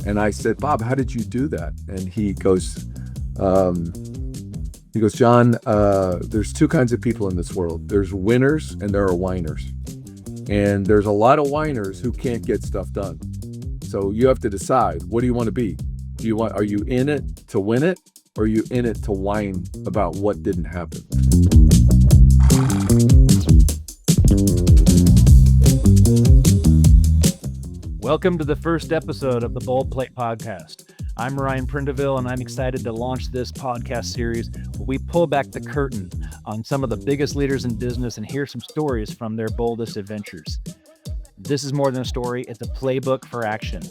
And I said, Bob, how did you do that? And um, he goes, John, there's two kinds of people in this world. There's winners and there are whiners. And there's a lot of whiners who can't get stuff done. So you have to decide, what do you want to be? Are you in it to win it, or are you in it to whine about what didn't happen? Welcome to the first episode of the Bold Plate Podcast. I'm Ryan Prindiville, and I'm excited to launch this podcast series where we pull back the curtain on some of the biggest leaders in business and hear some stories from their boldest adventures. This is more than a story, it's a playbook for action.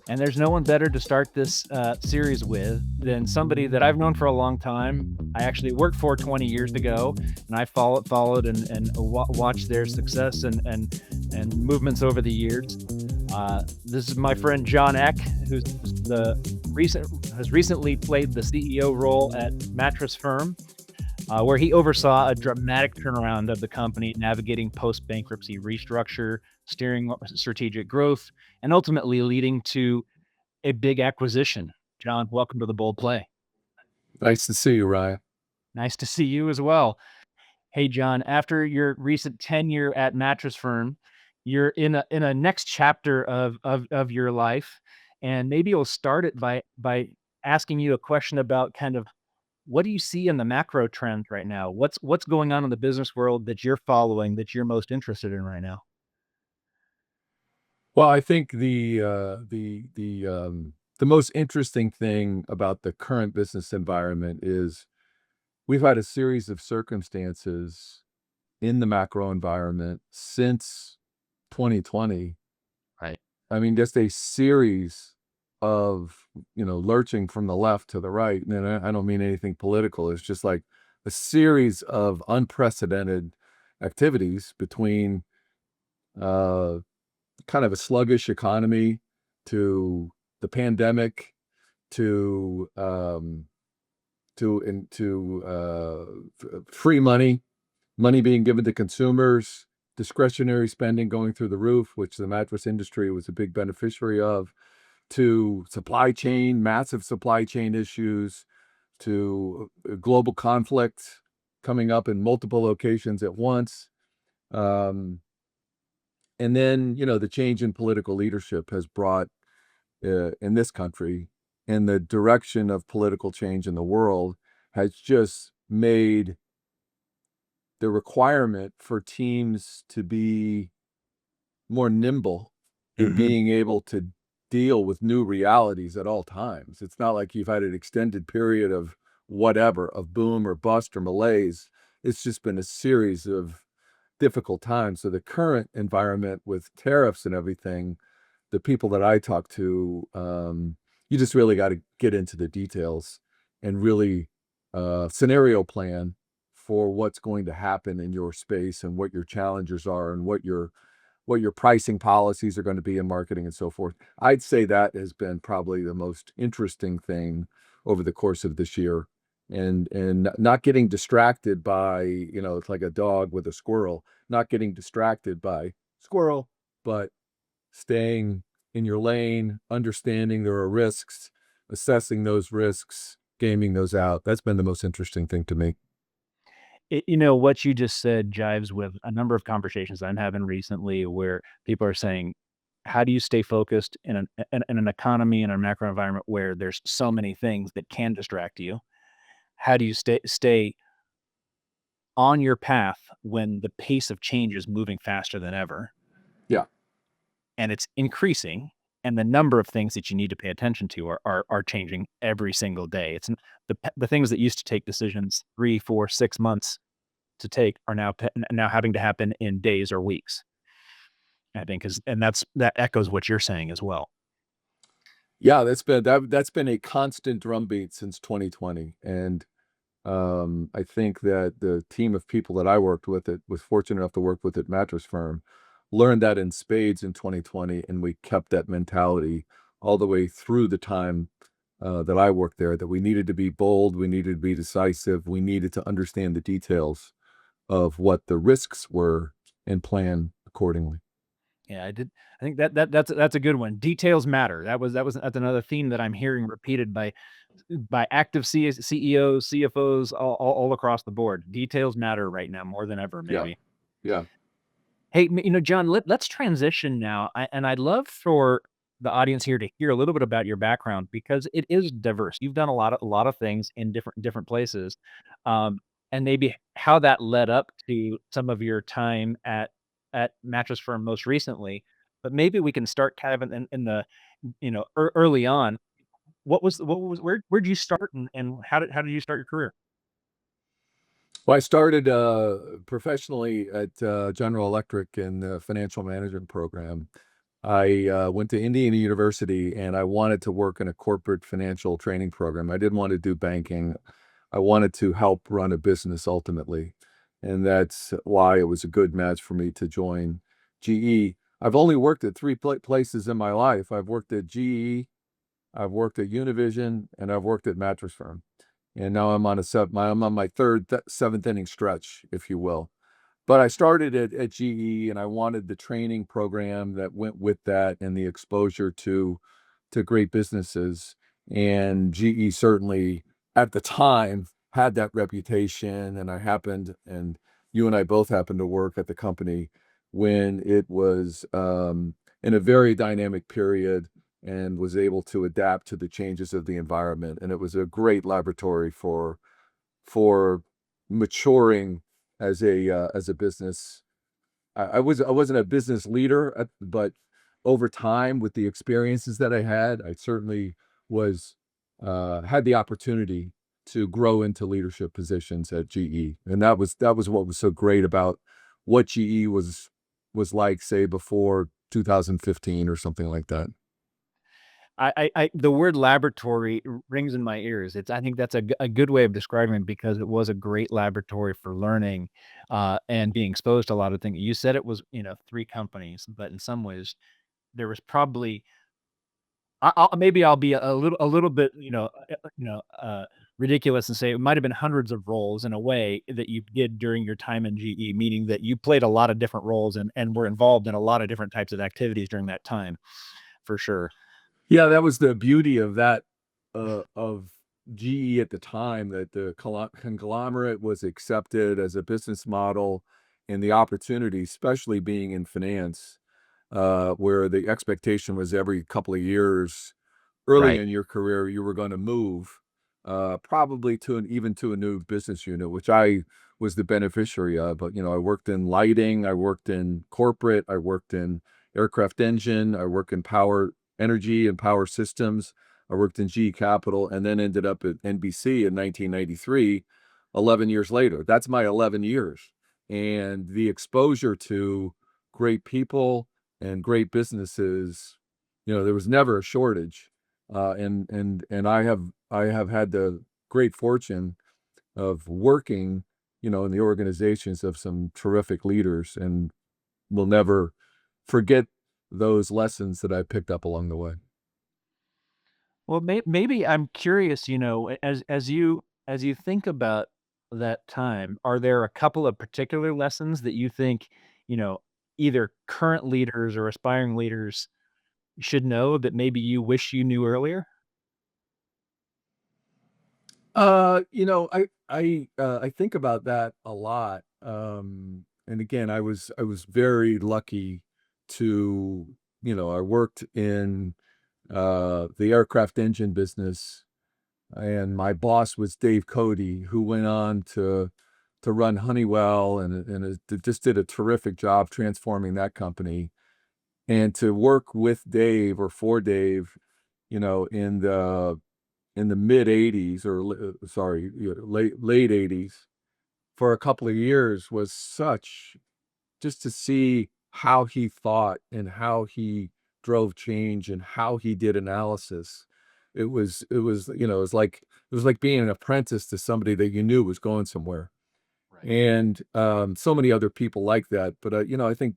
And there's no one better to start this series with than somebody that I've known for a long time. I actually worked for 20 years ago, and I followed and watched their success and movements over the years. This is my friend John Eck, who's has recently played the CEO role at Mattress Firm, where he oversaw a dramatic turnaround of the company, navigating post-bankruptcy restructure, steering strategic growth, and ultimately leading to a big acquisition. John, welcome to the Bold Play. Nice to see you, Ryan. Nice to see you as well. Hey, John, after your recent tenure at Mattress Firm, you're in a next chapter of your life, and maybe you'll start it by asking you a question about kind of what do you see in the macro trends right now? What's going on in the business world that you're following, that you're most interested in right now? Well, I think the most interesting thing about the current business environment is we've had a series of circumstances in the macro environment since 2020. Right. I mean, just a series of, lurching from the left to the right. And I don't mean anything political. It's just like a series of unprecedented activities between uh, kind of a sluggish economy to the pandemic to free money being given to consumers, discretionary spending going through the roof, which the mattress industry was a big beneficiary of, to massive supply chain issues, to global conflict coming up in multiple locations at once. And then, the change in political leadership has brought in this country, and the direction of political change in the world has just made the requirement for teams to be more nimble in being able to deal with new realities at all times. It's not like you've had an extended period of boom or bust or malaise. It's just been a series of difficult times. So the current environment with tariffs and everything, the people that I talk to, you just really got to get into the details and really scenario plan for what's going to happen in your space and what your challenges are and what your pricing policies are going to be in marketing and so forth. I'd say that has been probably the most interesting thing over the course of this year. And not getting distracted by, it's like a dog with a squirrel, not getting distracted by squirrel, but staying in your lane, understanding there are risks, assessing those risks, gaming those out. That's been the most interesting thing to me. What you just said jives with a number of conversations I'm having recently where people are saying, how do you stay focused in an economy, in a macro environment where there's so many things that can distract you? How do you stay on your path when the pace of change is moving faster than ever? Yeah. And it's increasing, and the number of things that you need to pay attention to are changing every single day. It's the things that used to take decisions 3, 4, 6 months to take are now having to happen in days or weeks. I think that echoes what you're saying as well. Yeah, that's been a constant drumbeat since 2020. And I think that the team of people that I was fortunate enough to work with at Mattress Firm, learned that in spades in 2020, and we kept that mentality all the way through the time that I worked there, that we needed to be bold, we needed to be decisive, we needed to understand the details of what the risks were and plan accordingly. Yeah, I did. I think that's a good one. Details matter. That's another theme that I'm hearing repeated by active CEOs, CFOs, all across the board. Details matter right now more than ever, Yeah. maybe. Yeah. Hey, John, let's transition now. And I'd love for the audience here to hear a little bit about your background because it is diverse. You've done a lot of things in different places, um, and maybe how that led up to some of your time at Mattress Firm most recently. But maybe we can start kind of in the early on. What was where'd you start and how did you start your career? Well, I started professionally at General Electric in the financial management program. I went to Indiana University and I wanted to work in a corporate financial training program. I didn't want to do banking. I wanted to help run a business ultimately. And that's why it was a good match for me to join GE. I've only worked at three places in my life. I've worked at GE, I've worked at Univision, and I've worked at Mattress Firm. And now I'm on my third, seventh inning stretch, if you will. But I started at GE and I wanted the training program that went with that and the exposure to great businesses. And GE certainly at the time had that reputation. And you and I both happened to work at the company when it was in a very dynamic period and was able to adapt to the changes of the environment. And it was a great laboratory for maturing as a business. I wasn't a business leader, but over time, with the experiences that I had, I certainly was had the opportunity to grow into leadership positions at GE, and that was what was so great about what GE was like, say, before 2015 or something like that. The word laboratory rings in my ears. I think that's a good way of describing it because it was a great laboratory for learning, and being exposed to a lot of things. You said it was, 3 companies, but in some ways, there was probably I'll be a little bit, ridiculous and say it might have been hundreds of roles in a way that you did during your time in GE, meaning that you played a lot of different roles and were involved in a lot of different types of activities during that time, for sure. Yeah, that was the beauty of that, of GE at the time, that the conglomerate was accepted as a business model and the opportunity, especially being in finance, where the expectation was every couple of years early Right. in your career, you were gonna move, probably even to a new business unit, which I was the beneficiary of. But, I worked in lighting, I worked in corporate, I worked in aircraft engine, I worked in power energy and power systems. I worked in GE Capital and then ended up at NBC in 1993, 11 years later. That's my 11 years. And the exposure to great people and great businesses, there was never a shortage. And I have had the great fortune of working, in the organizations of some terrific leaders, and will never forget those lessons that I picked up along the way. Well, maybe I'm curious, as you think about that time, are there a couple of particular lessons that you think, you know, either current leaders or aspiring leaders should know that maybe you wish you knew earlier? I think about that a lot. And again, I was very lucky to, I worked in the aircraft engine business, and my boss was Dave Cody, who went on to run Honeywell just did a terrific job transforming that company. And to work with Dave or for Dave, in the mid '80s or sorry, late '80s for a couple of years was such just to see how he thought and how he drove change and how he did analysis. It was like being an apprentice to somebody that you knew was going somewhere. Right. And so many other people like that. But I think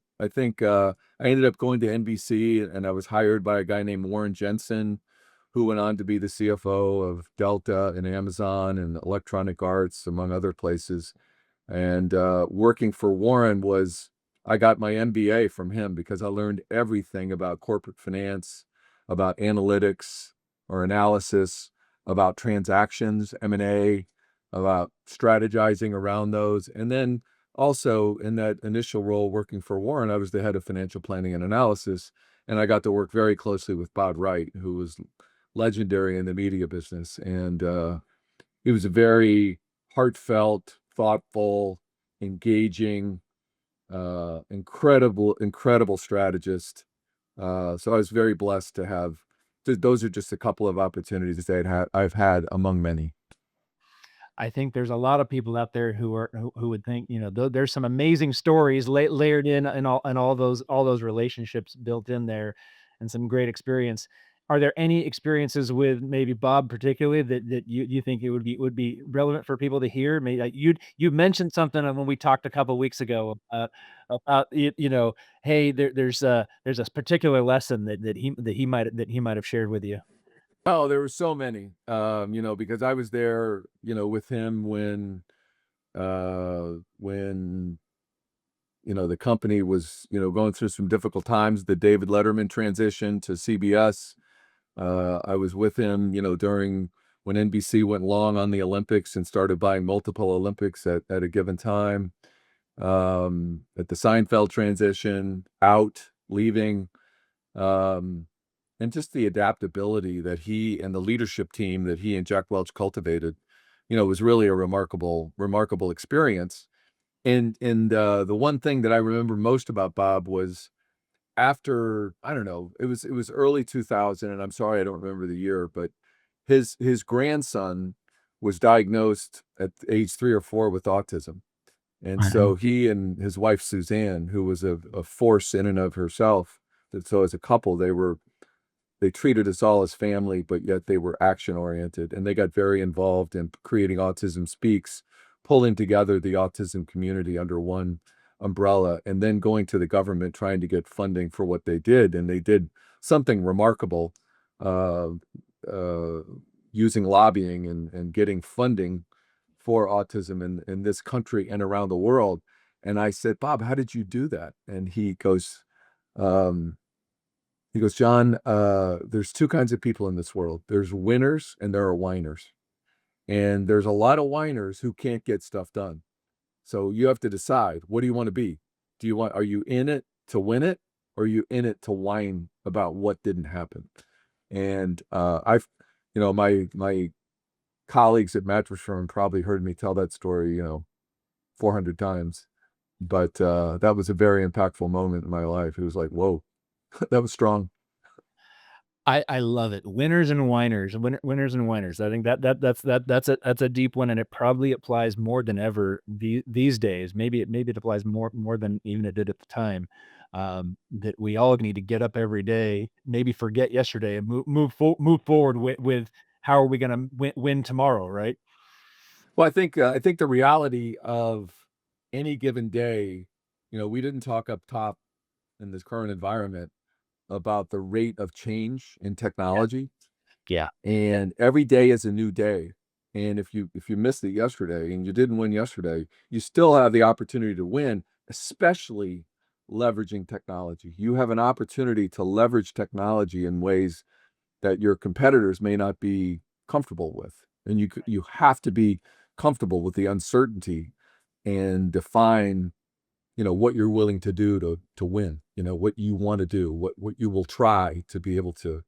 I ended up going to NBC, and I was hired by a guy named Warren Jensen, who went on to be the CFO of Delta and Amazon and Electronic Arts, among other places. And working for Warren was I got my MBA from him because I learned everything about corporate finance, about analytics or analysis, about transactions, M&A, about strategizing around those. And then also in that initial role working for Warren, I was the head of financial planning and analysis. And I got to work very closely with Bob Wright, who was legendary in the media business. And he was a very heartfelt, thoughtful, engaging, incredible strategist. So I was very blessed to have. Those are just a couple of opportunities that I've had among many. I think there's a lot of people out there who would think, there's some amazing stories layered in and all those relationships built in there, and some great experience. Are there any experiences with maybe Bob particularly that you think it would be relevant for people to hear? Maybe you mentioned something when we talked a couple weeks ago about hey, there's a particular lesson that he might have shared with you. Oh, there were so many, because I was there, with him when the company was, going through some difficult times, the David Letterman transition to CBS. I was with him, during when NBC went long on the Olympics and started buying multiple Olympics at a given time. At the Seinfeld transition, leaving, um, and just the adaptability that he and the leadership team that he and Jack Welch cultivated, was really a remarkable experience. And the one thing that I remember most about Bob was after, I don't know, it was early 2000, and I'm sorry I don't remember the year, but his grandson was diagnosed at age 3 or 4 with autism. And Wow. so he and his wife Suzanne, who was a force in and of herself, so as a couple, they treated us all as family, but yet they were action oriented, and they got very involved in creating Autism Speaks, pulling together the autism community under one umbrella, and then going to the government trying to get funding for what they did. And they did something remarkable, uh, uh, using lobbying and getting funding for autism in this country and around the world. And I said, Bob, how did you do that? And um, he goes, John, there's two kinds of people in this world. There's winners and there are whiners. And there's a lot of whiners who can't get stuff done. So you have to decide, what do you want to be? Are you in it to win it, or are you in it to whine about what didn't happen? And my colleagues at Mattress Firm probably heard me tell that story, 400 times. But that was a very impactful moment in my life. It was like, whoa, that was strong. I love it. Winners and whiners, winners and whiners. I think that's a deep one, and it probably applies more than ever these days. Maybe it applies more than even it did at the time. That we all need to get up every day, maybe forget yesterday, and move forward with how are we going to win tomorrow, right? Well, I think the reality of any given day, we didn't talk up top in this current environment about the rate of change in technology, Yeah. and every day is a new day. And if you missed it yesterday and you didn't win yesterday, you still have the opportunity to win, especially leveraging technology. You have an opportunity to leverage technology in ways that your competitors may not be comfortable with. And you have to be comfortable with the uncertainty and define, what you're willing to do to win, what you want to do, what you will try to be able to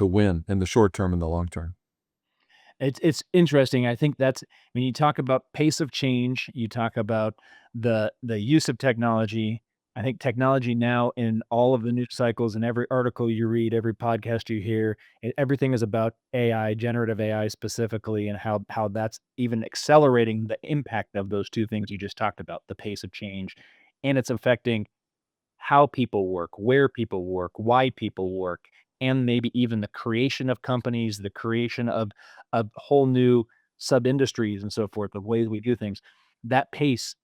win in the short term and the long term. It's interesting. I think that's when you talk about pace of change, you talk about the use of technology. I think technology now in all of the news cycles and every article you read, every podcast you hear, everything is about AI, generative AI specifically, and how that's even accelerating the impact of those two things you just talked about, the pace of change, and it's affecting how people work, where people work, why people work, and maybe even the creation of companies, the creation of whole new sub-industries and so forth, the ways we do things. That pace,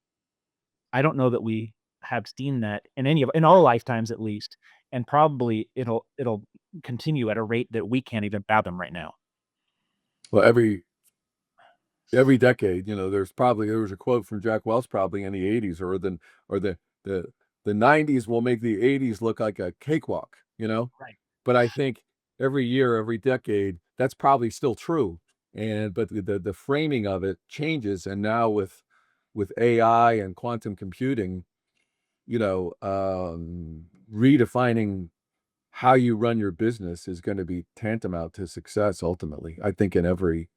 I don't know that we have seen that in our lifetimes at least, and probably it'll continue at a rate that we can't even fathom right now. Well, every decade, there was a quote from Jack Welch probably in the 80s or the the 90s will make the 80s look like a cakewalk, you know? Right. But I think every year, every decade, that's probably still true. And but the framing of it changes. And now with AI and quantum computing, redefining how you run your business is going to be tantamount to success ultimately, I think, in every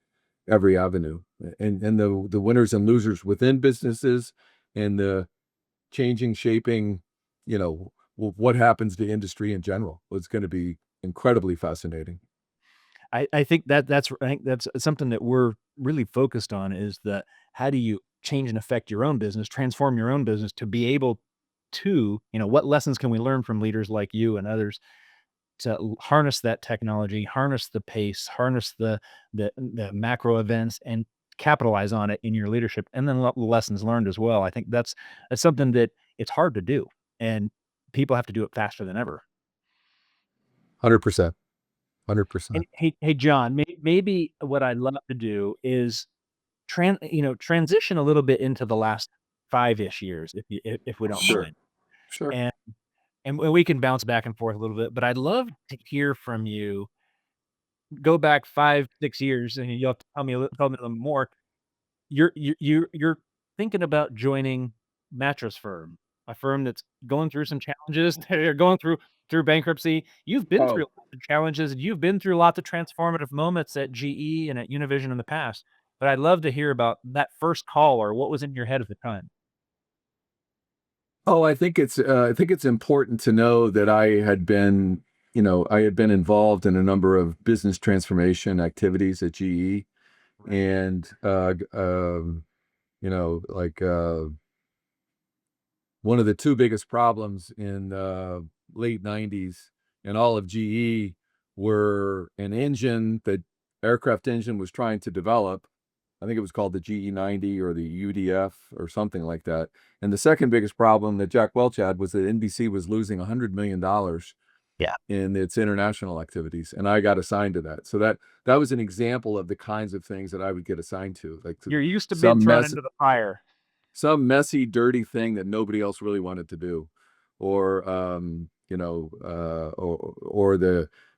avenue. And the winners and losers within businesses and the changing, shaping, what happens to industry in general. It's going to be incredibly fascinating. I think that's something that we're really focused on is that how do you change and affect your own business, transform your own business to be able to, what lessons can we learn from leaders like you and others to harness that technology, harness the pace, harness the macro events, and capitalize on it in your leadership, and then lessons learned as well. I think that's something that it's hard to do, and people have to do it faster than ever. 100%. And 100%. hey, John, maybe what I'd love to do is transition a little bit into the last 5-ish years, if we don't Sure. mind, Sure. and we can bounce back and forth a little bit. But I'd love to hear from you. Go back 5-6 years, and you'll have to tell me a little more. You're thinking about joining Mattress Firm, a firm that's going through some challenges. They're going through bankruptcy. You've been through Oh, lots of challenges, and you've been through lots of transformative moments at GE and at Univision in the past. But I'd love to hear about that first call or what was in your head at the time. I think it's important to know that I had been involved in a number of business transformation activities at GE, Right. and like one of the two biggest problems in late 90s and all of GE were an engine that aircraft engine was trying to develop. I think it was called the GE90 or the UDF or something like that. And the second biggest problem that Jack Welch had was that NBC was losing $100 million Yeah. in its international activities, and I got assigned to that. So that was an example of the kinds of things that I would get assigned to, like You're used to being some thrown mess, into the fire. some messy, dirty thing that nobody else really wanted to do, or or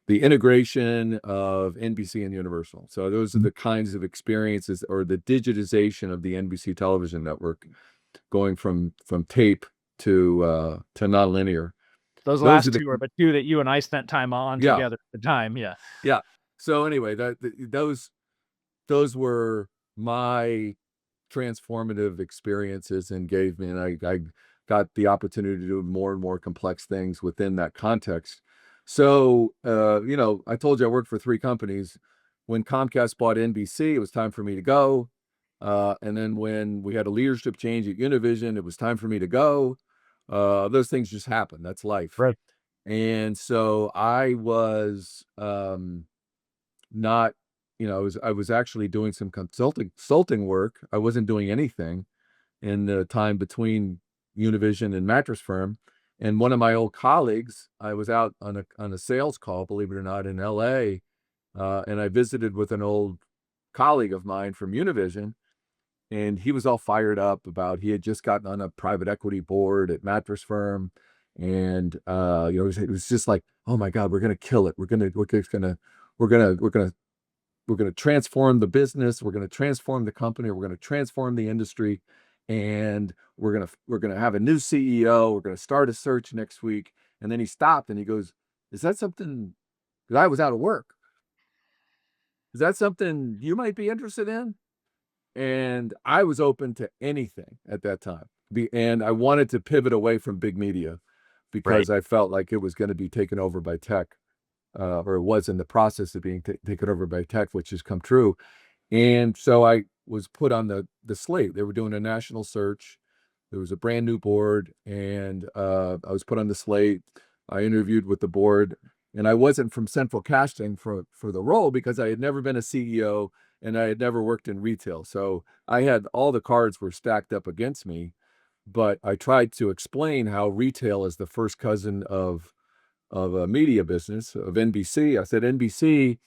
the integration of NBC and Universal. So those are the kinds of experiences, or the digitization of the NBC television network, going from tape to nonlinear. Those Those are last the two are the two that you and I spent time on Yeah, together at the time. Yeah. yeah. So anyway, those were my transformative experiences and gave me, and I got the opportunity to do more and more complex things within that context. So, I told you I worked for three companies. When Comcast bought NBC, it was time for me to go. And then when we had a leadership change at Univision, it was time for me to go. Those things just happen. That's life. Right. And so I was not, I was actually doing some consulting work. I wasn't doing anything in the time between Univision and Mattress Firm. And one of my old colleagues, I was out on a sales call, believe it or not, in LA, and I visited with an old colleague of mine from Univision, and he was all fired up about he had just gotten on a private equity board at Mattress Firm, and it was just like, oh my God, we're gonna kill it. We're gonna transform the business. We're gonna transform the company. We're gonna transform the industry, and we're gonna have a new CEO. We're gonna start a search next week. And then he stopped and he goes, "Is that something?" Because I was out of work. Is that something you might be interested in? And I was open to anything at that time. And I wanted to pivot away from big media Right. because I felt like it was going to be taken over by tech, or it was in the process of being taken over by tech, which has come true. And so I was put on the slate. They were doing a national search. There was a brand new board, and I was put on the slate. I interviewed with the board, and I wasn't from central casting for the role because I had never been a CEO and I had never worked in retail. So I had all the cards were stacked up against me, but I tried to explain how retail is the first cousin of a media business, of NBC. I said, NBC,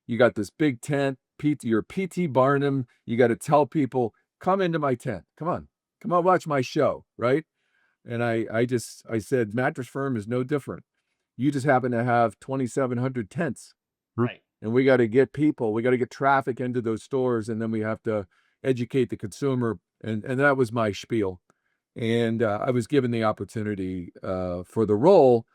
you got this big tent, you're PT Barnum. You got to tell people, come into my tent. Come on, watch my show, right? And I said, Mattress Firm is no different. You just happen to have 2,700 tents, Right. and we got to get people, we got to get traffic into those stores, and then we have to educate the consumer. And that was my spiel. And I was given the opportunity for the role.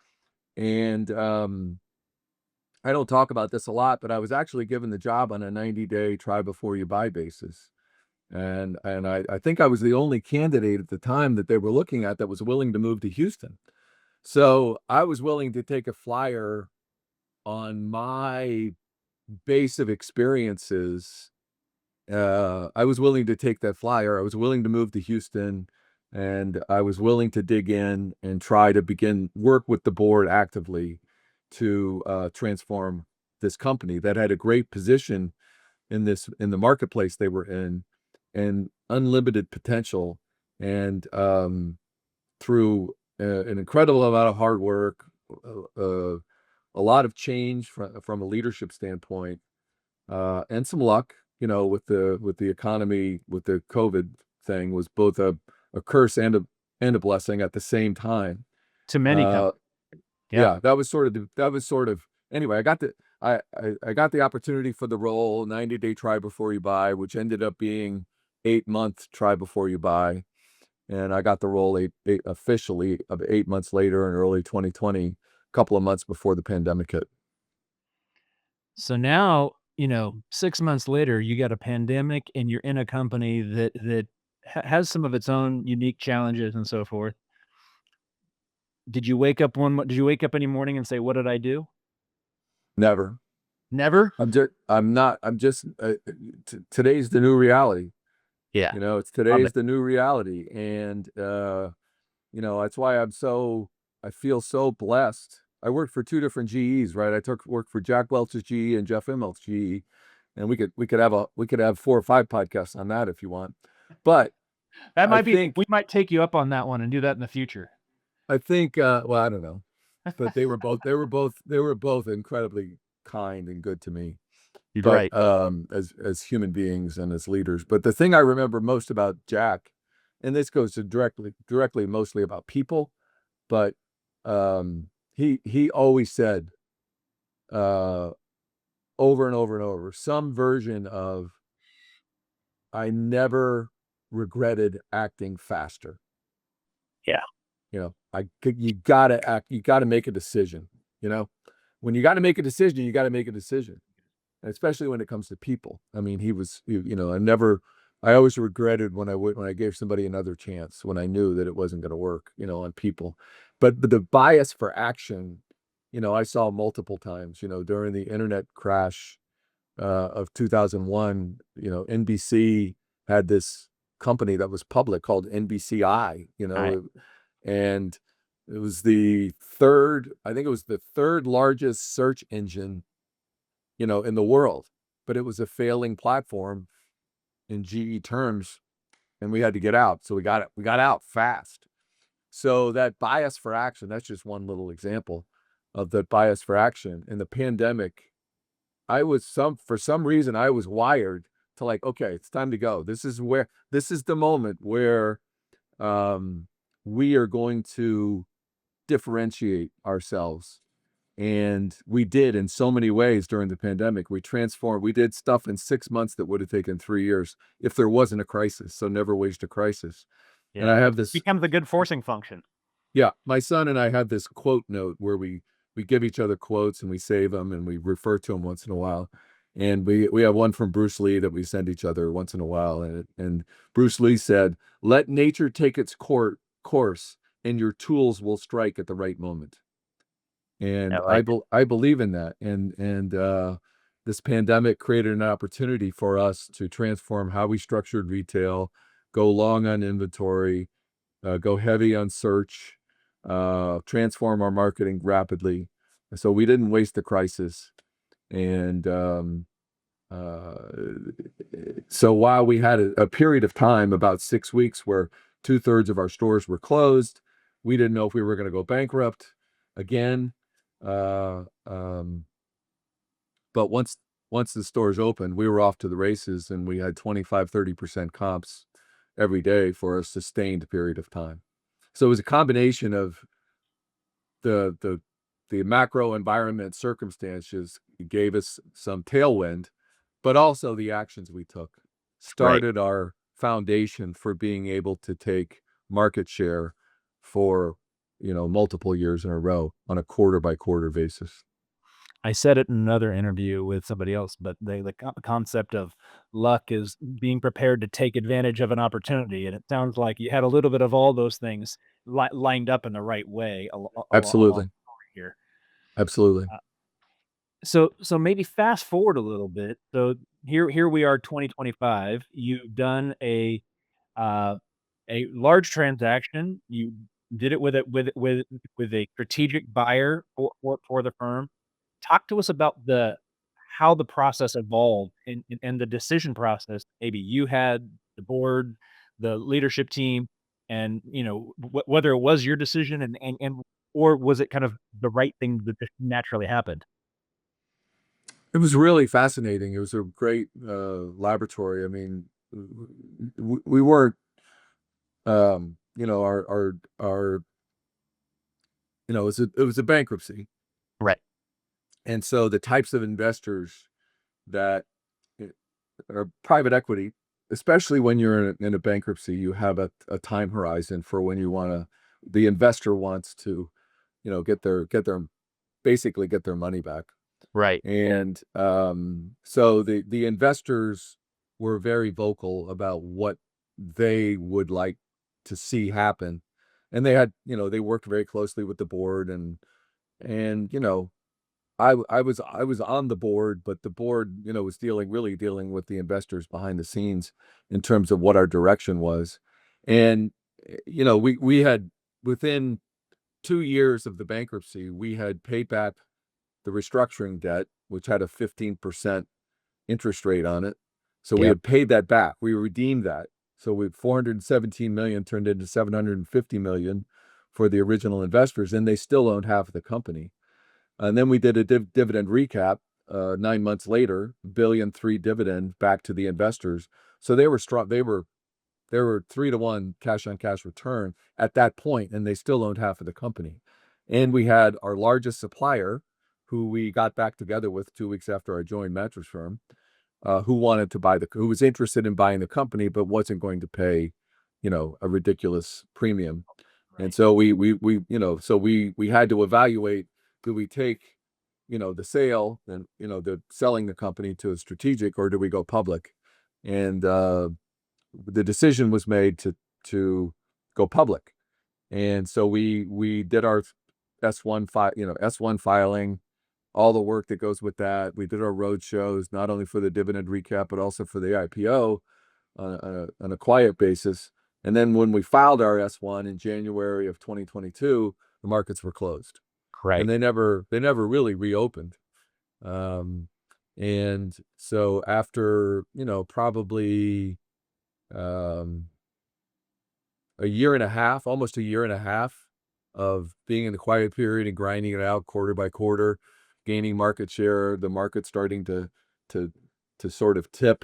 And I don't talk about this a lot, but I was actually given the job on a 90-day try before you buy basis. And I think I was the only candidate at the time that they were looking at that was willing to move to Houston. So I was willing to take a flyer on my base of experiences. I was willing to take that flyer. I was willing to move to Houston, and I was willing to dig in and try to begin work with the board actively to transform this company that had a great position in the marketplace they were in, and unlimited potential. And through an incredible amount of hard work, a lot of change from a leadership standpoint, and some luck, with the economy, with the COVID thing, was both a curse and a blessing at the same time. To many Uh, companies. Yeah. yeah, that was sort of anyway. I got the opportunity for the role, 90-day try before you buy, which ended up being 8-month try before you buy. And I got the role officially of 8 months later in early 2020, a couple of months before the pandemic hit. So now, 6 months later, you got a pandemic and you're in a company that has some of its own unique challenges and so forth. Did you wake up any morning and say, "What did I do?" Never. Never? I'm not, I'm just, today's the new reality. Yeah. It's Love today's it. the new reality. And, that's why I feel so blessed. I worked for two different GEs, right? I took work for Jack Welch's GE and Jeff Immelt's GE. And we could have 4 or 5 podcasts on that if you want. But That I might be think, we might take you up on that one and do that in the future. well, I don't know, but they were both incredibly kind and good to me, You're but right. as human beings and as leaders. But the thing I remember most about Jack, and this goes to directly mostly about people, but he always said, uh, over and over and over, some version of, I never regretted acting faster. Yeah. You gotta act, you gotta make a decision. When you gotta make a decision, you gotta make a decision. And especially when it comes to people. I mean, I always regretted when I gave somebody another chance, when I knew that it wasn't going to work, on people. But the bias for action, I saw multiple times, during the internet crash of 2001. NBC had this company that was public called NBCI, Right. and I think it was the third largest search engine, in the world, but it was a failing platform in GE terms, and we had to get out. So we got out fast. So that bias for action, that's just one little example of that bias for action. In the pandemic, for some reason, I was wired to, like, okay, it's time to go. This is the moment where we are going to differentiate ourselves. And we did in so many ways during the pandemic. We transformed, we did stuff in 6 months that would have taken 3 years if there wasn't a crisis. So never waste a crisis. And Yeah. I have It this, becomes a good forcing function. yeah, my son and I have this quote note where we give each other quotes and we save them and we refer to them once in a while. And we have one from Bruce Lee that we send each other once in a while. And Bruce Lee said, "Let nature take its course, and your tools will strike at the right moment." I And like it. I believe in that. And this pandemic created an opportunity for us to transform how we structured retail, go long on inventory, go heavy on search, transform our marketing rapidly. So we didn't waste the crisis. And uh, so while we had a period of time, about 6 weeks, where 2/3 of our stores were closed, we didn't know if we were going to go bankrupt again. Uh, um, but once the stores opened, we were off to the races, and we had 25-30% comps every day for a sustained period of time. So it was a combination of the the macro environment circumstances gave us some tailwind, but also the actions we took Right. started our foundation for being able to take market share for, multiple years in a row on a quarter by quarter basis. I said it in another interview with somebody else, but the concept of luck is being prepared to take advantage of an opportunity, and it sounds like you had a little bit of all those things lined up in the right way along Absolutely. here. Absolutely. Uh, so maybe fast forward a little bit. So here we are, 2025. You've done uh, a large transaction. You did it with a strategic buyer for the firm. Talk to us about the how the process evolved and the decision process. Maybe you had the board, the leadership team, and whether it was your decision and or was it kind of the right thing that just naturally happened? It was really fascinating. It was a great laboratory. I mean, we weren't, our, it was a bankruptcy. Right. And so the types of investors that are private equity, especially when you're in a bankruptcy, you have a time horizon for when the investor wants to, get their basically get their money back. Right. And so the investors were very vocal about what they would like to see happen. And they worked very closely with the board and I was on the board, but the board, was really dealing with the investors behind the scenes in terms of what our direction was. And we had within 2 years of the bankruptcy, we had paid back the restructuring debt, which had a 15% interest rate on it. So we Yep. had paid that back. We redeemed that. So we 417 million turned into 750 million for the original investors, and they still owned half of the company. And then we did a dividend recap 9 months later, $1.3 billion dividend back to the investors. So they were strong. They were 3-to-1 cash on cash return at that point, and they still owned half of the company. And we had our largest supplier, who we got back together with 2 weeks after I joined Mattress Firm, who was interested in buying the company, but wasn't going to pay, a ridiculous premium. And Right. so we had to evaluate, do we take, the sale and, the selling the company to a strategic, or do we go public? And the decision was made to go public. And so we did our S1 filing, all the work that goes with that. We did our road shows, not only for the dividend recap, but also for the IPO on a quiet basis. And then when we filed our S1 in January of 2022, the markets were closed, and Right. they never really reopened. Um, and so after probably um, a year and a half, almost a year and a half of being in the quiet period and grinding it out quarter by quarter, gaining market share, the market starting to to sort of tip.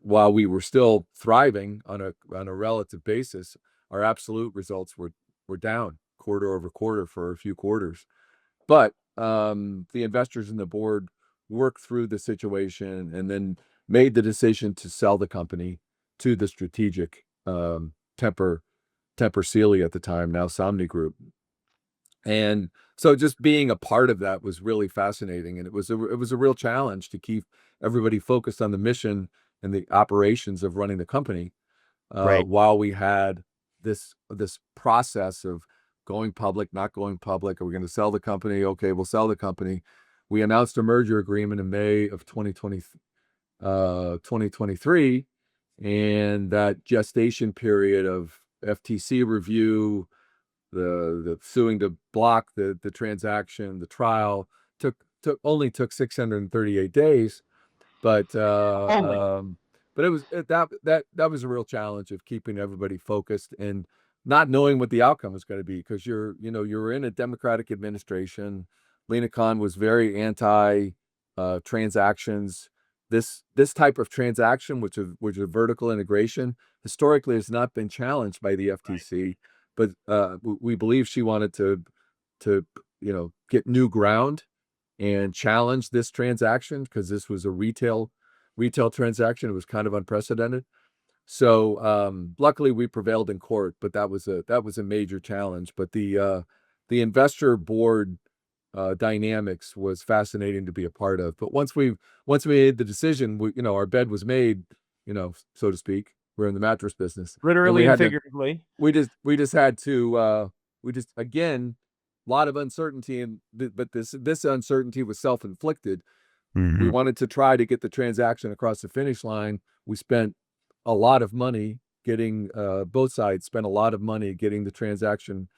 While we were still thriving on a relative basis, our absolute results were down quarter over quarter for a few quarters. But the investors and the board worked through the situation and then made the decision to sell the company to the strategic, Temper Sealy at the time, now Somni Group. And so just being a part of that was really fascinating, and it was a real challenge to keep everybody focused on the mission and the operations of running the company, Right. while we had this process of going public, not going public. Are we going to sell the company? Okay, we'll sell the company. We announced a merger agreement in May of 2023, and that gestation period of FTC review, the suing to block the transaction, the trial took 638 days. But Only. it was that was a real challenge of keeping everybody focused and not knowing what the outcome was going to be, because you're in a Democratic administration. Lena Khan was very anti transactions. This type of transaction, which is vertical integration, historically has not been challenged by the Right. FTC. but we believe she wanted to get new ground and challenge this transaction because this was a retail transaction. It was kind of unprecedented. So luckily we prevailed in court, but that was a major challenge. But the investor board dynamics was fascinating to be a part of. But once we made the decision, our bed was made, so to speak. We're in the mattress business, and Literally and figuratively. we just had to we just again a lot of uncertainty, but this uncertainty was self-inflicted. We wanted to try to get the transaction across the finish line. We spent a lot of money getting both sides spent a lot of money getting the transaction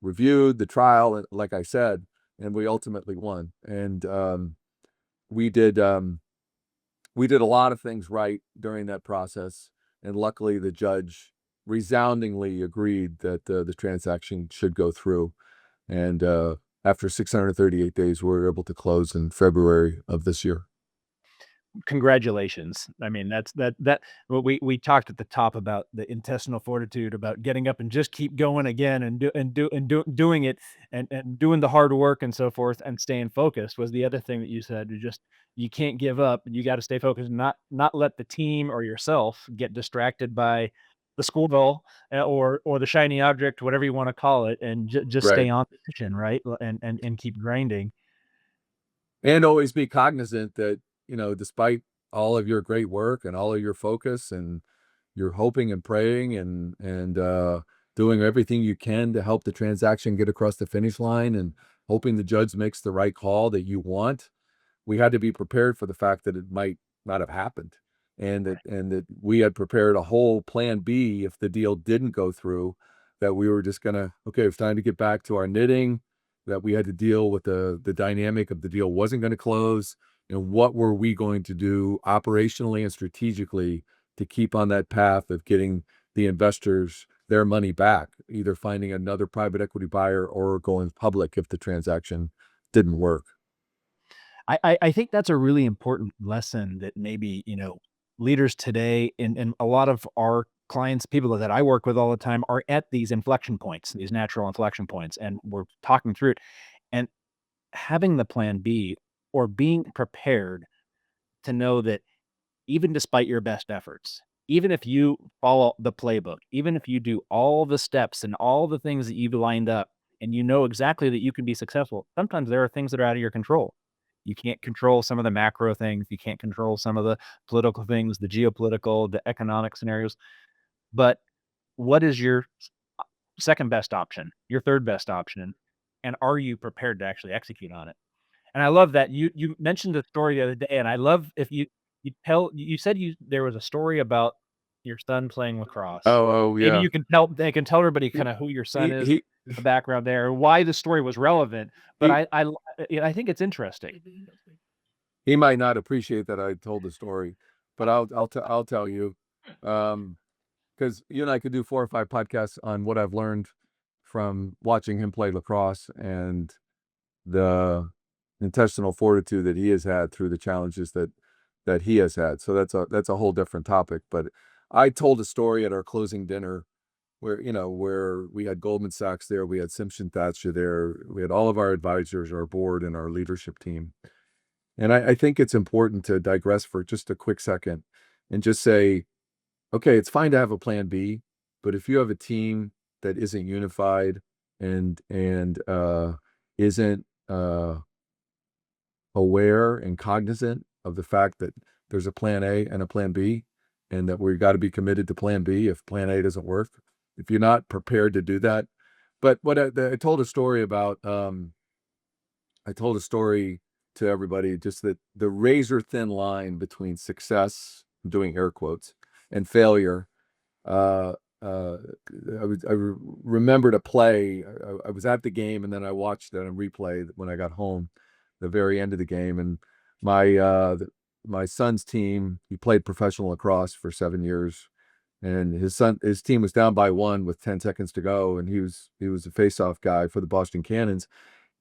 reviewed, the trial, like I said, and we ultimately won. And we did we did a lot of things right during that process, and luckily the judge resoundingly agreed that the transaction should go through. And after 638 days, we were able to close in February of this year. Congratulations. I mean, that what we talked at the top about the intestinal fortitude, about getting up and just keep going again and doing it and doing the hard work and so forth and staying focused was the other thing that you said. You can't give up. You got to stay focused, not let the team or yourself get distracted by the school bell or the shiny object, whatever you want to call it, and just Right. stay on mission, right? And keep grinding. And always be cognizant that, despite all of your great work and all of your focus, and you're hoping and praying and doing everything you can to help the transaction get across the finish line and hoping the judge makes the right call that you want, we had to be prepared for the fact that it might not have happened, and that we had prepared a whole plan B if the deal didn't go through, that we were just gonna, okay, it's time to get back to our knitting, that we had to deal with the dynamic of the deal wasn't going to close, and what were we going to do operationally and strategically to keep on that path of getting the investors their money back, either finding another private equity buyer or going public if the transaction didn't work. I think that's a really important lesson that maybe, leaders today and a lot of our clients, people that I work with all the time are at these inflection points, these natural inflection points, and we're talking through it. And having the plan B or being prepared to know that even despite your best efforts, even if you follow the playbook, even if you do all the steps and all the things that you've lined up and you know exactly that you can be successful, sometimes there are things that are out of your control. You can't control some of the macro things. You can't control some of the political things, the geopolitical, the economic scenarios. But what is your second best option, your third best option? And are you prepared to actually execute on it? And I love that you mentioned a story the other day, and I love if you said there was a story about your son playing lacrosse. Oh, Maybe yeah. they can tell everybody He, kinda who your son he, is, he, the background there, why the story was relevant, but he, I think it's interesting. he might not appreciate that I told the story, but I'll tell you, because you and I could do 4 or 5 podcasts on what I've learned from watching him play lacrosse and the intestinal fortitude that he has had through the challenges that he has had. So that's a whole different topic. But I told a story at our closing dinner where we had Goldman Sachs there, we had Simpson Thacher there, we had all of our advisors, our board, and our leadership team. And I think it's important to digress for just a quick second and just say, okay, it's fine to have a plan B, but if you have a team that isn't unified and isn't aware and cognizant of the fact that there's a plan A and a plan B, and that we've got to be committed to plan B if plan A doesn't work, if you're not prepared to do that. But what I told a story about, I told a story to everybody, just that the razor thin line between success, I'm doing air quotes, and failure. Uh, uh, I remembered a play. I was at the game and then I watched it on replay when I got home, the very end of the game. And my son's team, he played professional lacrosse for 7 years, and his team was down by 1 with 10 seconds to go, and he was a face-off guy for the Boston Cannons,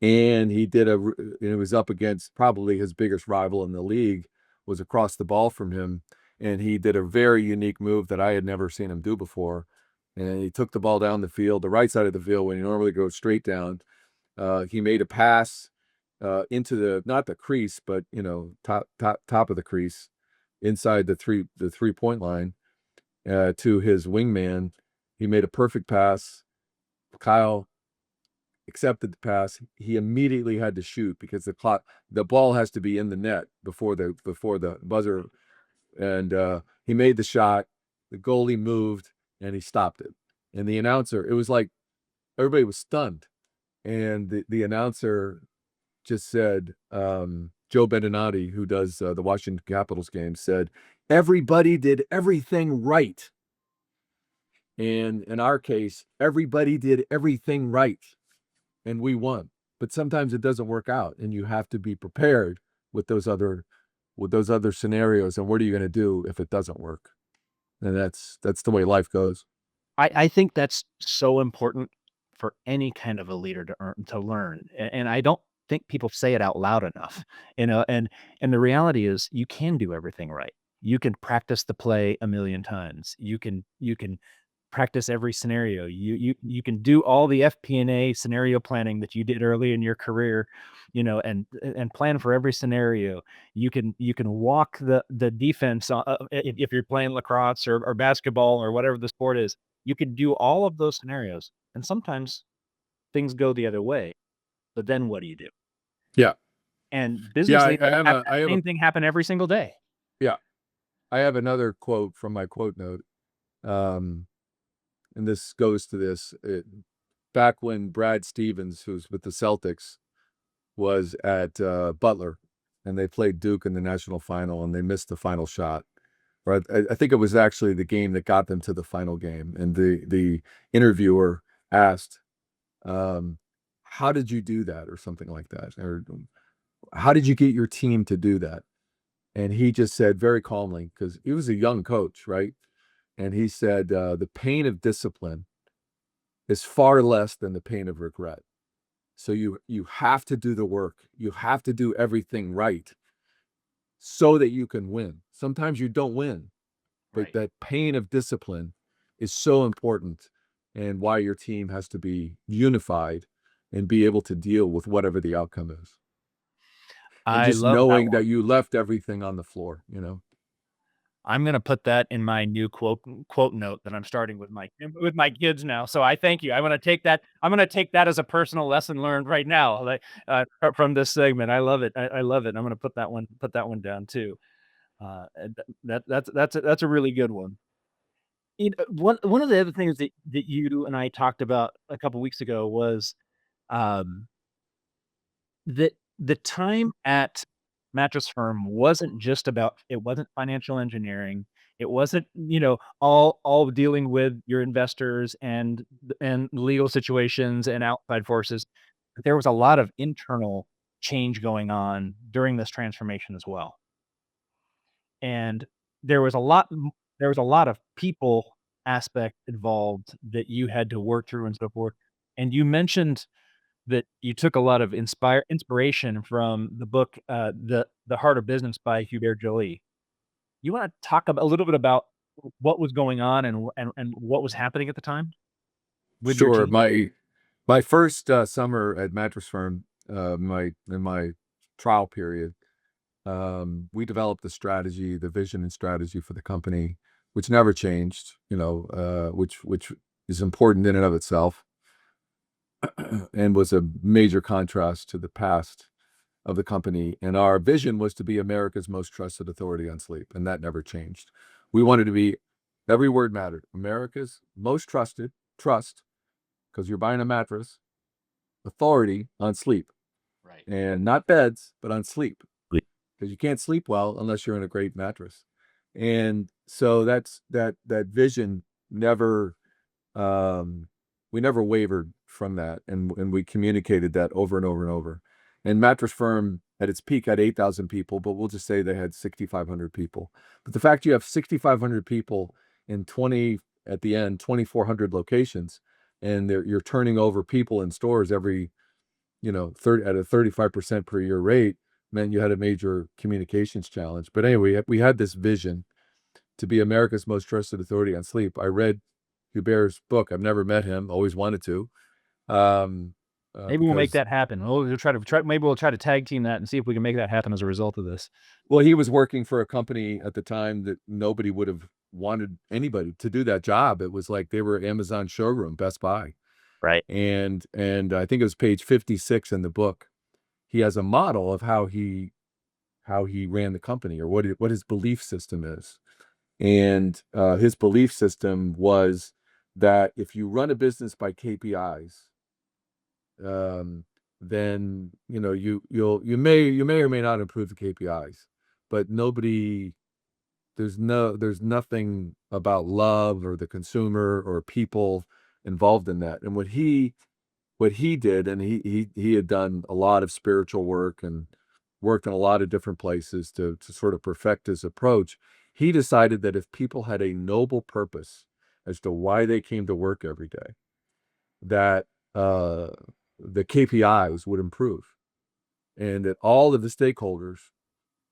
and it was up against probably his biggest rival in the league, was across the ball from him, and he did a very unique move that I had never seen him do before. and he took the ball down the field, the right side of the field when he normally goes straight down. He made a pass into the, not the crease, but top of the crease, inside the 3-point line, to his wingman. He made a perfect pass. Kyle accepted the pass. He immediately had to shoot because the ball has to be in the net before the buzzer, and he made the shot. The goalie moved and he stopped it. And the announcer, it was like everybody was stunned, and the announcer just said, Joe Beninati, who does the Washington Capitals game, said, "Everybody did everything right." And in our case, everybody did everything right, and we won. But sometimes it doesn't work out, and you have to be prepared with those other scenarios. And what are you going to do if it doesn't work? And that's the way life goes. I think that's so important for any kind of a leader to learn. And I don't think people say it out loud enough, and the reality is you can do everything right. You can practice the play a million times. You can practice every scenario. You can do all the FP&A scenario planning that you did early in your career, and plan for every scenario. You can walk the defense if you're playing lacrosse or basketball or whatever the sport is. You can do all of those scenarios, and sometimes things go the other way. But then what do you do? Yeah. And business leaders have the same thing happen every single day. Yeah. I have another quote from my quote note. And this goes to this. Back when Brad Stevens, who's with the Celtics, was at Butler, and they played Duke in the national final, and they missed the final shot. Right? I think it was actually the game that got them to the final game. And the interviewer asked, "How did you do that?" or something like that, or "How did you get your team to do that?" And he just said very calmly, because he was a young coach, right? And he said, "The pain of discipline is far less than the pain of regret." So you have to do the work. You have to do everything right so that you can win. Sometimes you don't win, but Right. that pain of discipline is so important, and why your team has to be unified and be able to deal with whatever the outcome is. And I just love that knowing one. that you left everything on the floor. I'm gonna put that in my new quote note that I'm starting with my kids now. So I thank you. I'm gonna take that as a personal lesson learned right now, like from this segment. I love it. I love it. I'm gonna put that one down too. And that's a really good one. One of the other things that you and I talked about a couple weeks ago was um, that the time at Mattress Firm wasn't just about it wasn't financial engineering. It wasn't, all dealing with your investors and legal situations and outside forces. But there was a lot of internal change going on during this transformation as well. And there was a lot there was a lot of people aspect involved that you had to work through and so forth. And you mentioned that you took a lot of inspiration from the book, The Heart of Business by Hubert Joly. You wanna talk a little bit about what was going on and what was happening at the time with your Sure. team? My first summer at Mattress Firm, in my trial period, we developed the strategy, the vision and strategy for the company, which never changed. Which is important in and of itself, and was a major contrast to the past of the company. And our vision was to be America's most trusted authority on sleep, and that never changed. We wanted to be, every word mattered, America's most trusted, trust, because you're buying a mattress, authority on sleep, Right. and not beds, but on sleep, because you can't sleep well unless you're in a great mattress. And so that vision never, we never wavered from that, and we communicated that over and over and over. And Mattress Firm at its peak had 8,000 people, but we'll just say they had 6,500 people. But the fact you have 6,500 people in 2,400 locations, and you're turning over people in stores every, 30 at a 35% per year rate, meant you had a major communications challenge. But anyway, we had this vision to be America's most trusted authority on sleep. I read Hubert's book. I've never met him, always wanted to. Um, Maybe we'll make because that happen. We'll try to maybe we'll try to tag team that and see if we can make that happen as a result of this. Well, he was working for a company at the time that nobody would have wanted anybody to do that job. It was like they were Amazon showroom, Best Buy. Right. And I think it was page 56 in the book. He has a model of how he ran the company, or what his belief system is. And his belief system was that if you run a business by KPIs, then you may or may not improve the KPIs, but there's nothing about love or the consumer or people involved in that. And what he did, and he had done a lot of spiritual work and worked in a lot of different places to sort of perfect his approach. He decided that if people had a noble purpose as to why they came to work every day, that the KPIs would improve, and that all of the stakeholders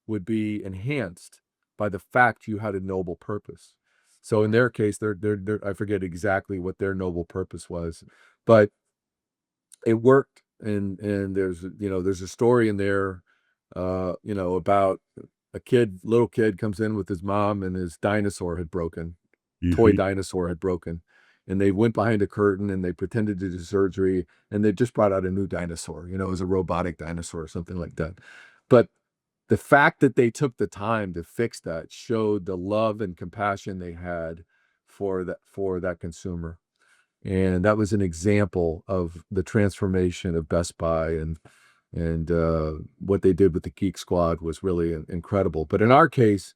would be enhanced by the fact you had a noble purpose. So in their case, they're I forget exactly what their noble purpose was, but it worked. And there's a story in there, about little kid comes in with his mom, and his dinosaur had broken, toy dinosaur had broken. And they went behind a curtain and they pretended to do surgery, and they just brought out a new dinosaur. It was a robotic dinosaur or something like that. But the fact that they took the time to fix that showed the love and compassion they had for that consumer. And that was an example of the transformation of Best Buy, and what they did with the Geek Squad was really incredible. But in our case,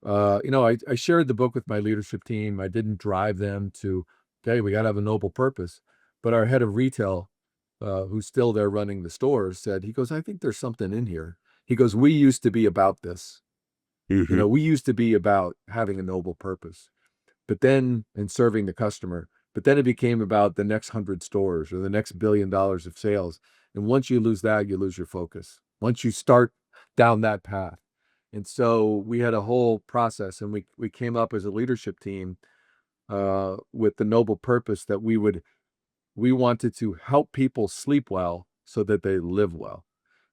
I shared the book with my leadership team. I didn't drive them to, okay, we got to have a noble purpose. But our head of retail, who's still there running the stores, said, he goes, I think there's something in here. He goes, we used to be about this. We used to be about having a noble purpose, but then in serving the customer. But then it became about the next 100 stores or the next $1 billion of sales. And once you lose that, you lose your focus. Once you start down that path. And so we had a whole process, and we came up as a leadership team with the noble purpose that we wanted to help people sleep well so that they live well.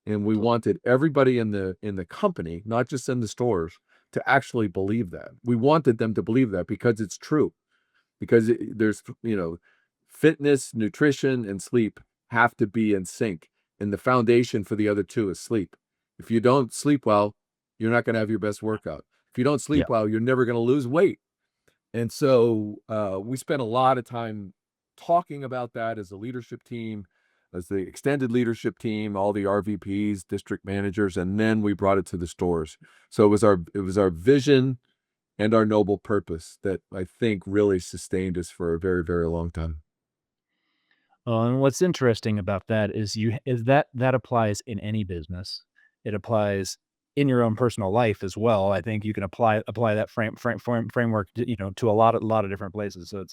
And we wanted everybody in the company, not just in the stores, to actually believe that. We wanted them to believe that because it's true. Because there's, fitness, nutrition, and sleep have to be in sync. And the foundation for the other two is sleep. If you don't sleep well, you're not going to have your best workout. If you don't Yeah. sleep well, you're never going to lose weight. And so we spent a lot of time talking about that as a leadership team, as the extended leadership team, all the RVPs, district managers, and then we brought it to the stores. So it was our vision and our noble purpose that I think really sustained us for a very, very long time. And what's interesting about that is that applies in any business. It applies in your own personal life as well. I think you can apply that framework, to a lot of different places. So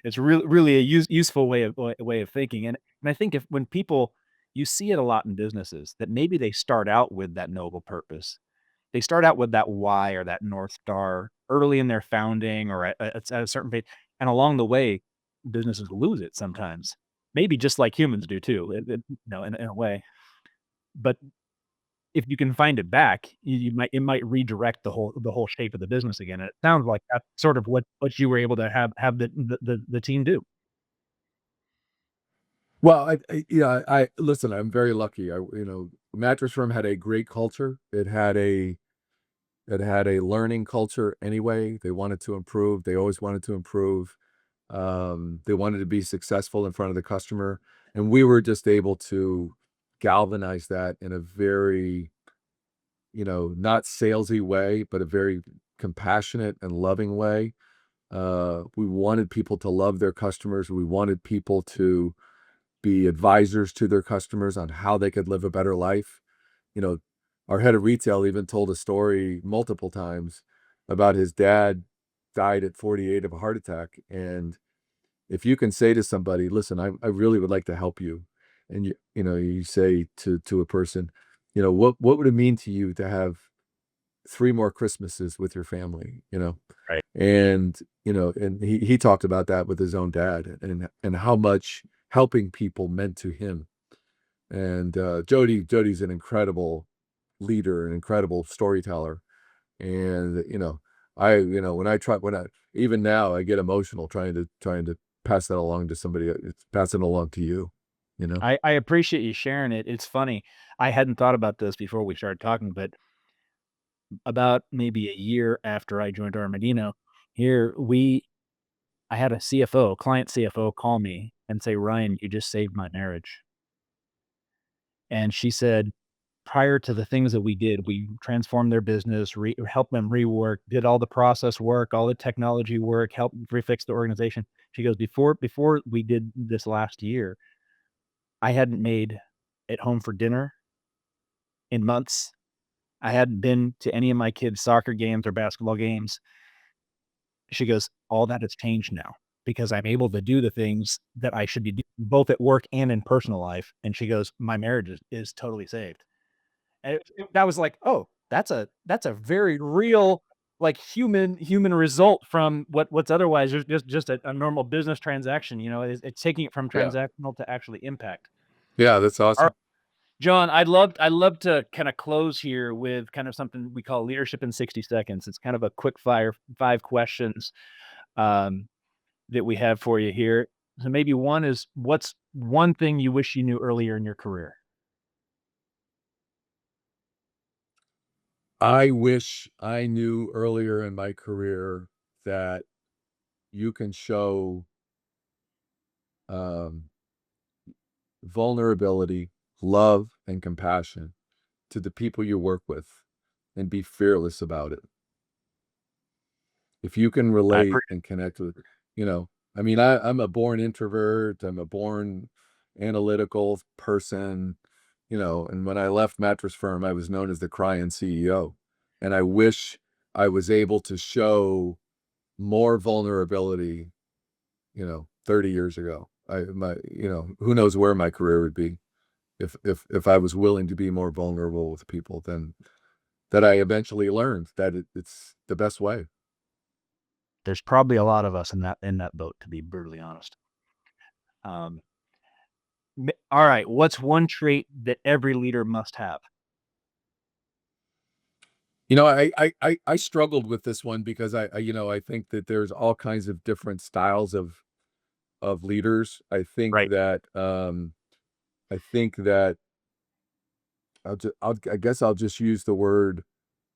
it's really a useful way of thinking. And I think if when people you see it a lot in businesses that maybe they start out with that noble purpose. They start out with that why or that North Star early in their founding or at a certain page, and along the way, businesses lose it sometimes. Maybe just like humans do too, in a way. But if you can find it back, it might redirect the whole shape of the business again, and it sounds like that's sort of what you were able to have the team do. Well, I listen. I'm very lucky. Mattress Firm had a great culture. It had a learning culture anyway. They wanted to improve. They always wanted to improve. They wanted to be successful in front of the customer, and we were just able to galvanize that in a very, not salesy way, but a very compassionate and loving way. We wanted people to love their customers. We wanted people to be advisors to their customers on how they could live a better life. You know, our head of retail even told a story multiple times about his dad died at 48 of a heart attack. And if you can say to somebody, listen, I really would like to help you. And you say to a person, what would it mean to you to have 3 more Christmases with your family, Right. and and he talked about that with his own dad, and how much helping people meant to him. And Jody's an incredible leader, an incredible storyteller. And when I even now I get emotional trying to pass that along to somebody, pass it along to you. I appreciate you sharing it. It's funny. I hadn't thought about this before we started talking, but about maybe a year after I joined Armanino, here I had a CFO, client CFO call me and say, "Ryan, you just saved my marriage." And she said, prior to the things that we transformed their business, helped them rework, did all the process work, all the technology work, helped refix the organization. She goes, before we did this last year, I hadn't made it home for dinner in months. I hadn't been to any of my kids' soccer games or basketball games. She goes, all that has changed now because I'm able to do the things that I should be doing, both at work and in personal life. And she goes, my marriage is totally saved. And that was like, oh, that's a very real, like human result from what's otherwise just a normal business transaction. It's taking it from Yeah. transactional to actually impact. Yeah, that's All right, awesome. John, I'd love to kind of close here with kind of something we call leadership in 60 seconds. It's kind of a quick fire 5 questions um, that we have for you here. So maybe one is, what's one thing you wish you knew earlier in your career? I wish I knew earlier in my career that you can show um, vulnerability, love, and compassion to the people you work with, and be fearless about it. If you can I relate appre- and connect with, I mean, I'm a born introvert. I'm a born analytical person, and when I left Mattress Firm, I was known as the crying CEO. And I wish I was able to show more vulnerability, 30 years ago. Who knows where my career would be if I was willing to be more vulnerable with people than that. I eventually learned that it's the best way. There's probably a lot of us in that boat, to be brutally honest. Um, all right, what's one trait that every leader must have? I struggled with this one because I think that there's all kinds of different styles of leaders. Right. I think that I guess I'll just use the word,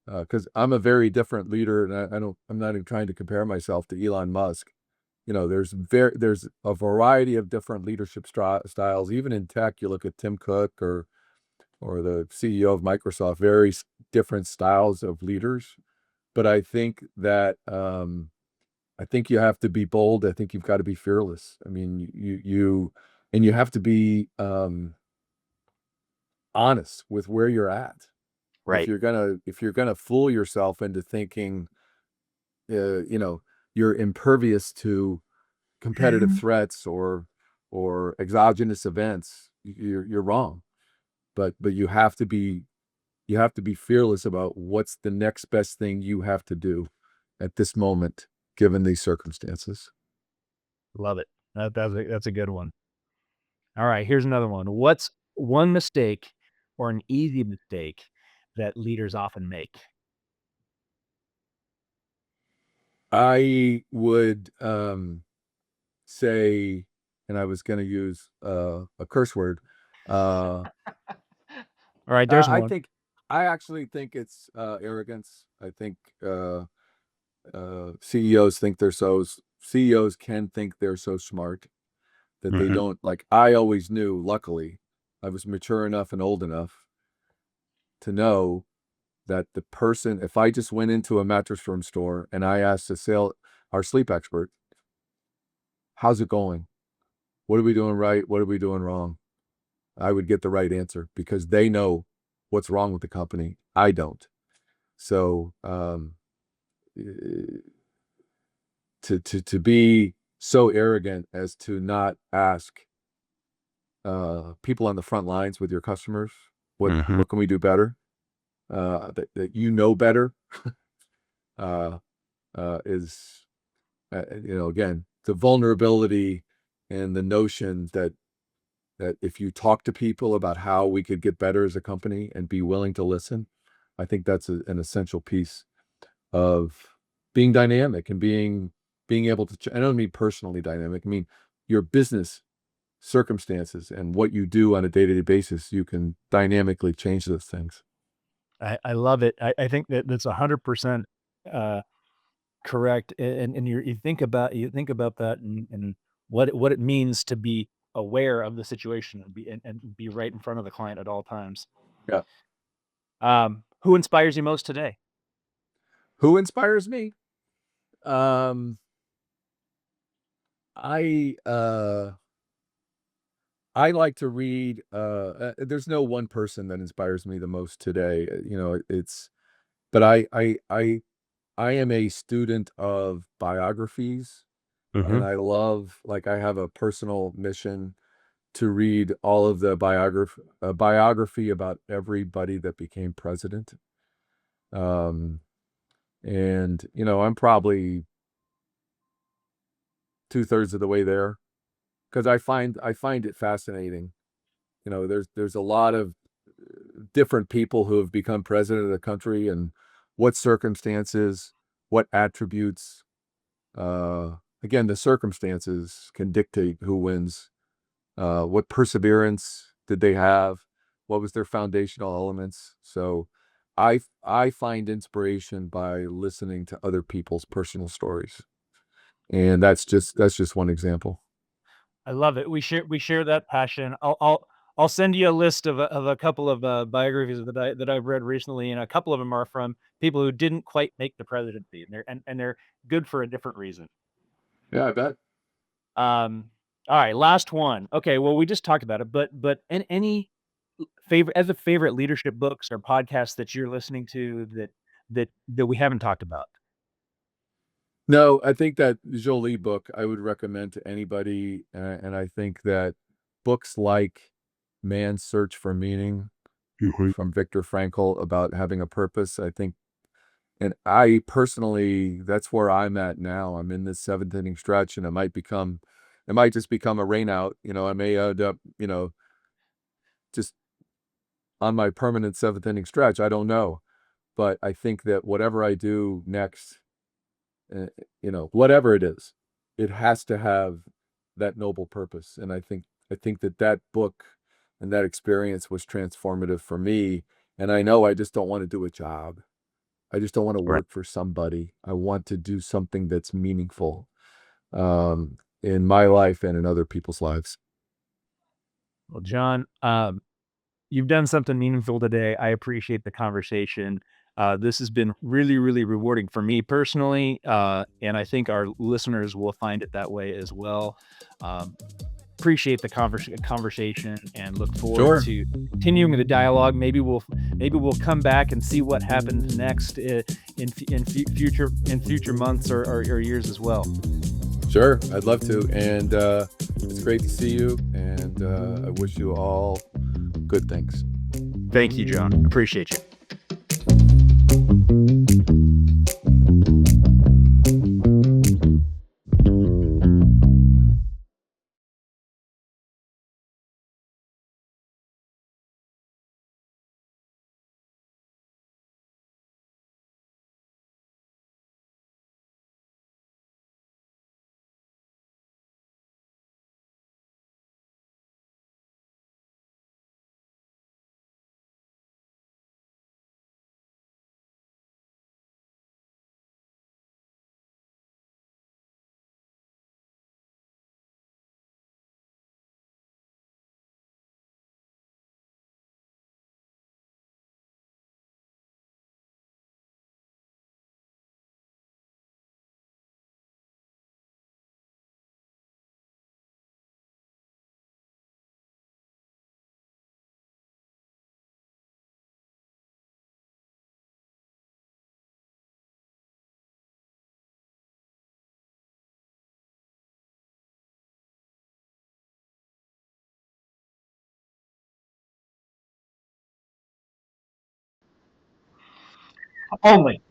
because I'm a very different leader, and I'm not even trying to compare myself to Elon Musk. There's a variety of different leadership styles. Even in tech, you look at Tim Cook or the CEO of Microsoft, very different styles of leaders. But I think you have to be bold. I think you've got to be fearless. I mean, and you have to be honest with where you're at. Right. If you're gonna fool yourself into thinking, you're impervious to competitive threats or exogenous events, you're wrong. But you have to be fearless about what's the next best thing you have to do at this moment, given these circumstances. Love it. That's a good one. All right, here's another one. What's one mistake or an easy mistake that leaders often make? I would say, and I was going to use a curse word. Uh, All right, there's I one. think I actually think it's arrogance. I think CEOs think CEOs can think they're so smart that they Mhm. don't, like, I always knew, luckily, I was mature enough and old enough to know that the person, if I just went into a Mattress Firm store and I asked our sleep expert, how's it going? What are we doing right? What are we doing wrong? I would get the right answer because they know what's wrong with the company. I don't. So eh, to be so arrogant as to not ask people on the front lines with your customers, Mhm. what can we do better? that you know better, uh, is, again, the vulnerability and the notion that if you talk to people about how we could get better as a company and be willing to listen, I think that's an essential piece of being dynamic and being able to. I don't mean personally dynamic. I mean your business circumstances and what you do on a day-to-day basis. You can dynamically change those things. I love it. I think that's 100% uh, correct. And you think about that and what it means to be aware of the situation and be right in front of the client at all times. Yeah. Who inspires you most today? Who inspires me? Um, I uh, I like to read. There's no one person that inspires me the most today. It's but I am a student of biographies, and Hmm. I love, like, I have a personal mission to read all of the biography about everybody that became president. Um, and I'm probably 2/3 of the way there because I find it fascinating. There's a lot of different people who have become president of the country, and what circumstances, what attributes. Again, the circumstances can dictate who wins. What perseverance did they have? What was their foundational elements? So, I find inspiration by listening to other people's personal stories, and that's just one example. I love it. We share that passion. I'll send you a list of a couple of biographies that I've read recently, and a couple of them are from people who didn't quite make the presidency, and they're good for a different reason. Yeah, I bet. All right, last one. Okay, well, we just talked about it, but any favorite leadership books or podcasts that you're listening to that we haven't talked about? No, I think that Jolie book I would recommend to anybody, and I think that books like Man's Search for Meaning Mhm. from Viktor Frankl about having a purpose, I think. And I personally, that's where I'm at now. I'm in this seventh inning stretch, and it might just become a rainout. I may end up, just on my permanent seventh inning stretch. I don't know. But I think that whatever I do next, uh, whatever it is, it has to have that noble purpose. And I think that book and that experience was transformative for me. And I know I just don't want to do a job. I just don't want to Right. work for somebody. I want to do something that's meaningful, in my life and in other people's lives. Well, John, you've done something meaningful today. I appreciate the conversation. This has been really, really rewarding for me personally, and I think our listeners will find it that way as well. Um, Appreciate the conversation and look forward Sure. to continuing the dialogue. Maybe we'll come back and see what happens next in future months or years as well. Sure. I'd love to. And it's great to see you. And I wish you all good things. Thank you, John. Appreciate you. only.